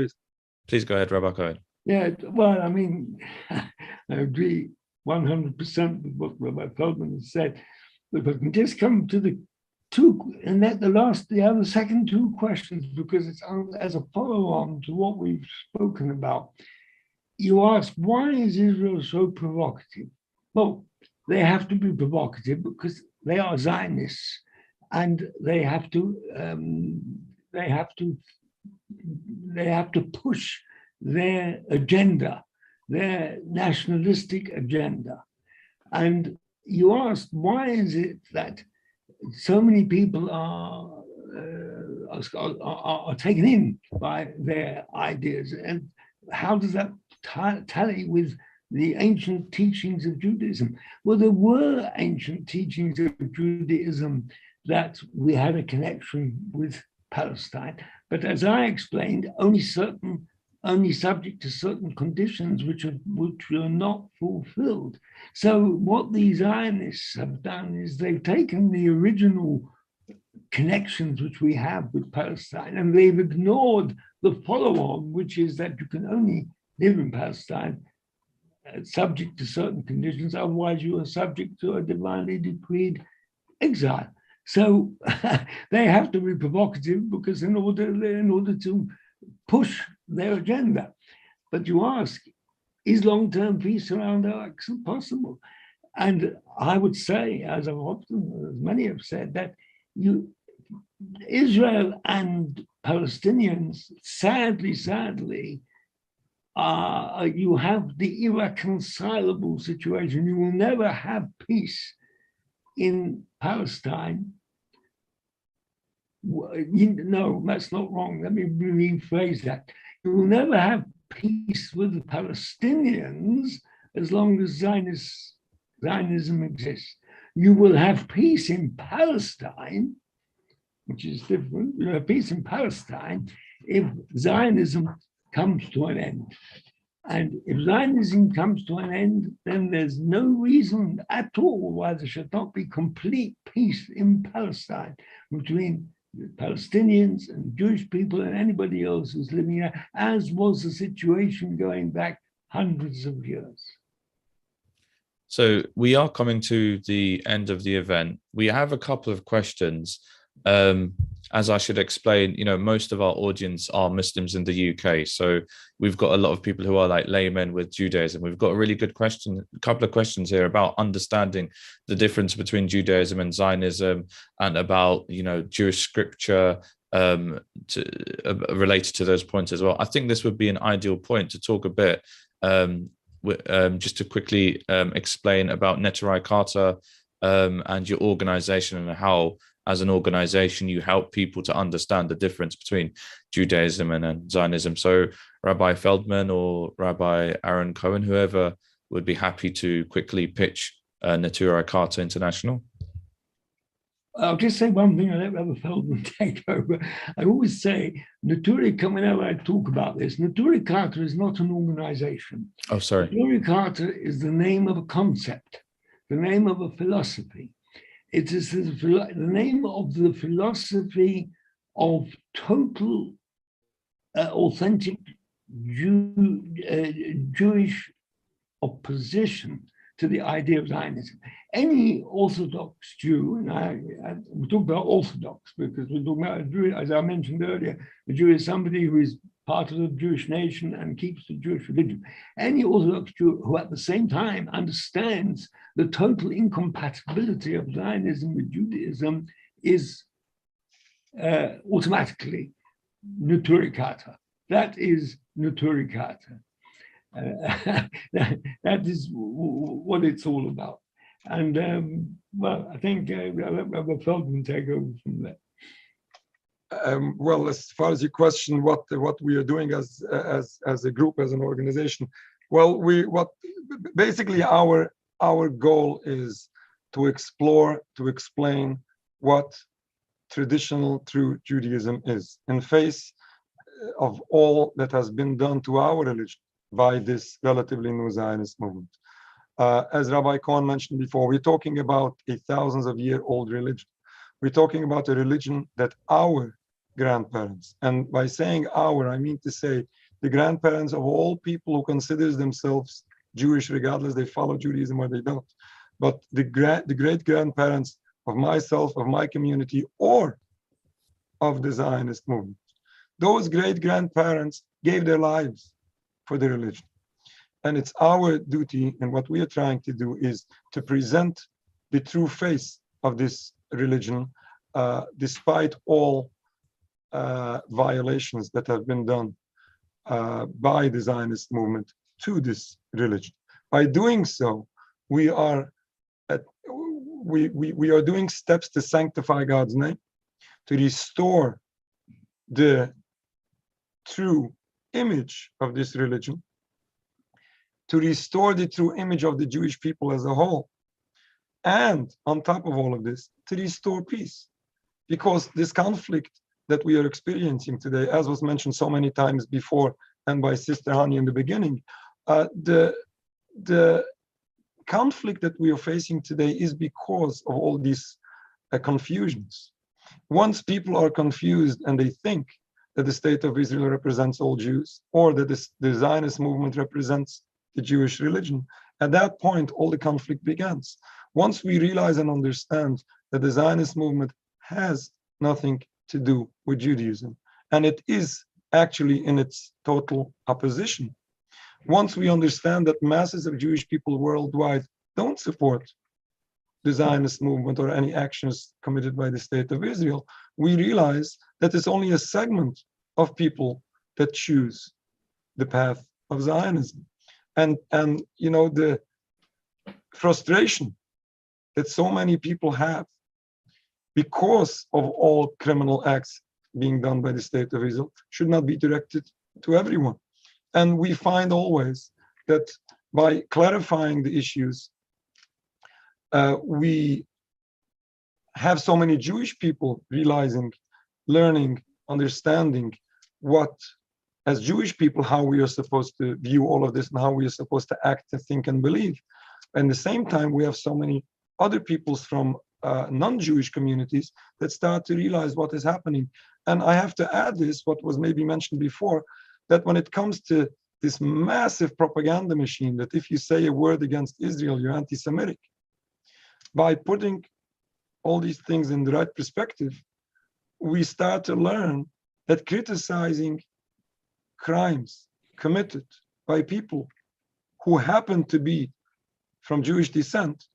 please go ahead, Rabbi Cohen. Yeah, well, I mean, I agree 100% with what Rabbi Feldman has said. But if I can just come to the second two questions, because it's as a follow-on to what we've spoken about. You asked, why is Israel so provocative? Well, they have to be provocative because they are Zionists, and they have to push their agenda, their nationalistic agenda. And you asked, why is it that so many people are are taken in by their ideas. And how does that tally with the ancient teachings of Judaism? Well, there were ancient teachings of Judaism that we had a connection with Palestine, but as I explained, only subject to certain conditions which are not fulfilled. So what these Zionists have done is they've taken the original connections which we have with Palestine, and they've ignored the follow-on, which is that you can only live in Palestine subject to certain conditions, otherwise you are subject to a divinely decreed exile. So they have to be provocative because in order to push their agenda. But you ask, is long-term peace around Al-Aqsa possible? And I would say, as many have said, that Israel and Palestinians, sadly, you have the irreconcilable situation. You will never have peace in Palestine. No, that's not wrong. Let me rephrase that. You will never have peace with the Palestinians as long as Zionism exists. You will have peace in Palestine, which is different. You have peace in Palestine if Zionism comes to an end. And if Zionism comes to an end, then there's no reason at all why there should not be complete peace in Palestine between the Palestinians and Jewish people and anybody else who's living there, as was the situation going back hundreds of years. So we are coming to the end of the event. We have a couple of questions. As I should explain, most of our audience are Muslims in the UK. So we've got a lot of people who are like laymen with Judaism. We've got a really good couple of questions here about understanding the difference between Judaism and Zionism, and about, Jewish scripture related to those points as well. I think this would be an ideal point to talk a bit, just to quickly explain about Neturei Karta and your organization, and how, as an organization, you help people to understand the difference between Judaism and Zionism. So Rabbi Feldman or Rabbi Aaron Cohen, whoever would be happy to quickly pitch Neturei Karta International. I'll just say one thing, I'll let Rabbi Feldman take over. I always say, whenever I talk about this, Neturei Karta is not an organization. Oh, sorry. Neturei Karta is the name of a concept, the name of a philosophy. It is the name of the philosophy of total, authentic Jewish opposition to the idea of Zionism. Any Orthodox Jew, and we talk about Orthodox because we're talking about a Jew, as I mentioned earlier, a Jew is somebody who is part of the Jewish nation and keeps the Jewish religion. Any Orthodox Jew who at the same time understands the total incompatibility of Zionism with Judaism is automatically Neturei Karta. That is Neturei Karta. That is what it's all about. And well, I think Rabbi Feldman take over from there. Well, as far as your question, what we are doing as a group, as an organization, well, basically our goal is to explore, to explain what traditional true Judaism is in face of all that has been done to our religion by this relatively new Zionist movement. As Rabbi Cohen mentioned before, we're talking about a thousands of year old religion. We're talking about a religion that our grandparents, and by saying our, I mean to say the grandparents of all people who consider themselves Jewish, regardless they follow Judaism or they don't, but the great grandparents of myself, of my community, or of the Zionist movement. Those great grandparents gave their lives for the religion. And it's our duty, and what we are trying to do is to present the true face of this religion, despite all violations that have been done by the Zionist movement to this religion. By doing so, we are doing steps to sanctify God's name, to restore the true image of this religion, to restore the true image of the Jewish people as a whole, and on top of all of this, to restore peace. Because this conflict that we are experiencing today, as was mentioned so many times before and by Sister Hani in the beginning, the conflict that we are facing today is because of all these confusions. Once people are confused and they think that the state of Israel represents all Jews, or that the Zionist movement represents the Jewish religion, at that point, all the conflict begins. Once we realize and understand that the Zionist movement has nothing to do with Judaism, and it is actually in its total opposition. Once we understand that masses of Jewish people worldwide don't support the Zionist movement or any actions committed by the state of Israel, we realize that it's only a segment of people that choose the path of Zionism. And you know, the frustration that so many people have because of all criminal acts being done by the state of Israel should not be directed to everyone. And we find always that by clarifying the issues, we have so many Jewish people realizing, learning, understanding what, as Jewish people, how we are supposed to view all of this and how we are supposed to act and think and believe. At the same time, we have so many other peoples from non-Jewish communities that start to realize what is happening. And I have to add this, what was maybe mentioned before, that when it comes to this massive propaganda machine, that if you say a word against Israel, you're anti-Semitic, by putting all these things in the right perspective, we start to learn that criticizing crimes committed by people who happen to be from Jewish descent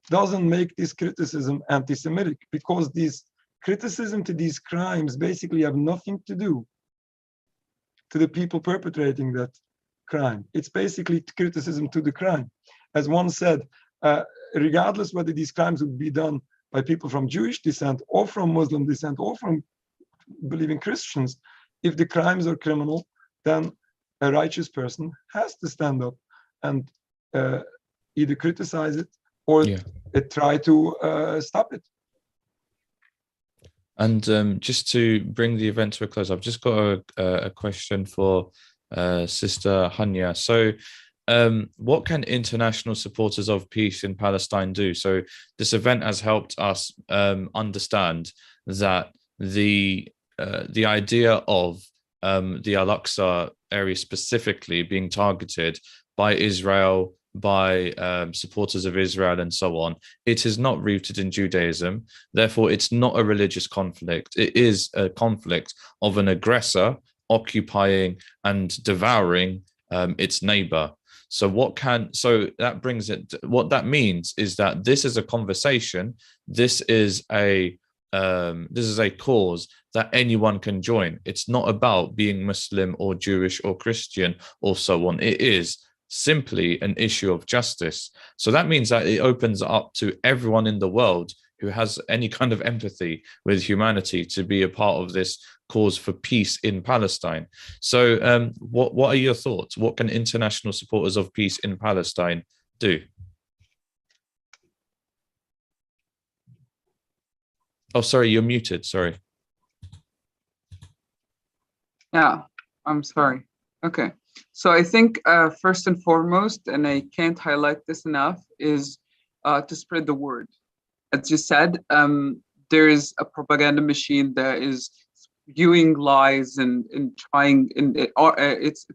doesn't make this criticism anti-Semitic, because these criticism to these crimes basically have nothing to do to the people perpetrating that crime. It's basically criticism to the crime. As one said, regardless whether these crimes would be done by people from Jewish descent or from Muslim descent or from believing Christians, if the crimes are criminal, then a righteous person has to stand up and either criticize it or try to stop it. And just to bring the event to a close, I've just got a question for Sister Hanya. So what can international supporters of peace in Palestine do? So this event has helped us understand that the idea of the Al-Aqsa area specifically being targeted by Israel, by supporters of Israel and so on, it is not rooted in Judaism. Therefore, it's not a religious conflict. It is a conflict of an aggressor occupying and devouring its neighbor. So that brings it, what that means is that this is a conversation, this is a cause that anyone can join. It's not about being Muslim or Jewish or Christian or so on. It is simply an issue of justice. So that means that it opens up to everyone in the world who has any kind of empathy with humanity to be a part of this cause for peace in Palestine. So what are your thoughts? What can international supporters of peace in Palestine do? Oh, sorry, you're muted. Sorry. Yeah, I'm sorry. Okay. So I think first and foremost, and I can't highlight this enough, is to spread the word. As you said, there is a propaganda machine that is spewing lies and trying, and it's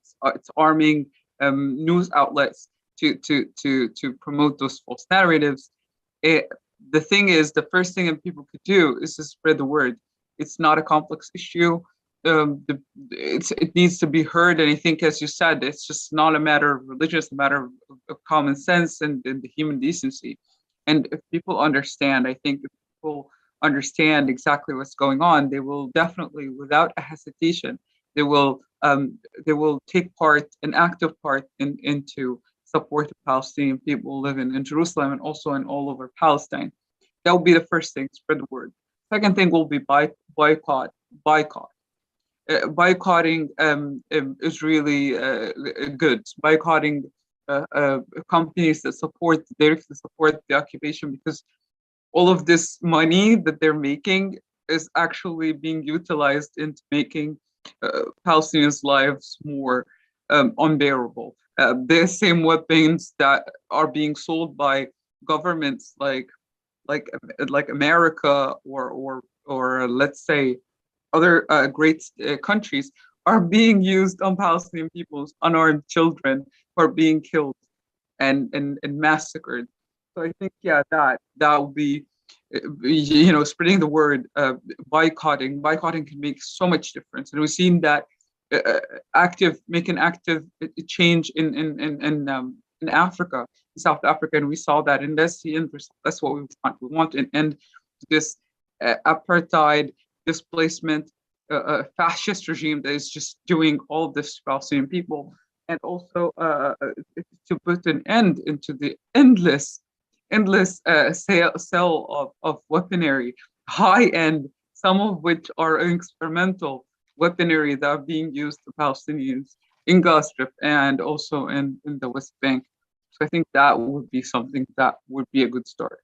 arming news outlets to promote those false narratives. The thing is, the first thing that people could do is to spread the word. It's not a complex issue. It needs to be heard, and I think, as you said, it's just not a matter of religion, it's a matter of common sense and the human decency. And if people understand, I think if people understand exactly what's going on, they will definitely, without a hesitation, they will take part, an active part into support the Palestinian people living in Jerusalem and also in all over Palestine. That will be the first thing, spread the word. Second thing will be boycott. boycotting Israeli goods, boycotting companies that directly support the occupation, because all of this money that they're making is actually being utilized into making Palestinians' lives more unbearable. The same weapons that are being sold by governments like America or let's say other great countries are being used on Palestinian people's unarmed children who are being killed and massacred. So I think, yeah, that would be, spreading the word, boycotting can make so much difference, and we've seen that make an active change in Africa, in South Africa, and we saw that, and that's what we want. We want an end to this apartheid, displacement, fascist regime that is just doing all of this to Palestinian people, and also to put an end into the endless sale of weaponry, high end, some of which are experimental weaponry that are being used to Palestinians in Gaza Strip and also in the West Bank. So I think that would be something that would be a good start.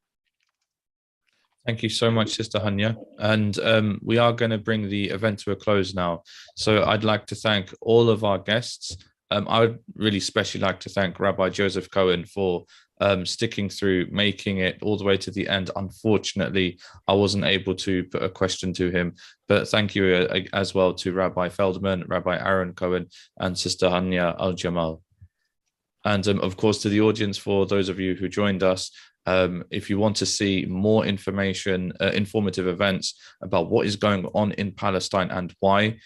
Thank you so much, Sister Hanya. And we are going to bring the event to a close now. So I'd like to thank all of our guests. I would really especially like to thank Rabbi Joseph Cohen for sticking through, making it all the way to the end. Unfortunately, I wasn't able to put a question to him, but thank you as well to Rabbi Feldman, Rabbi Aaron Cohen, and Sister Hanya Al-Jamal. And of course, to the audience, for those of you who joined us, if you want to see more information, informative events about what is going on in Palestine and why,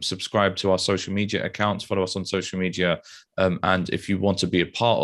subscribe to our social media accounts, follow us on social media. And if you want to be a part of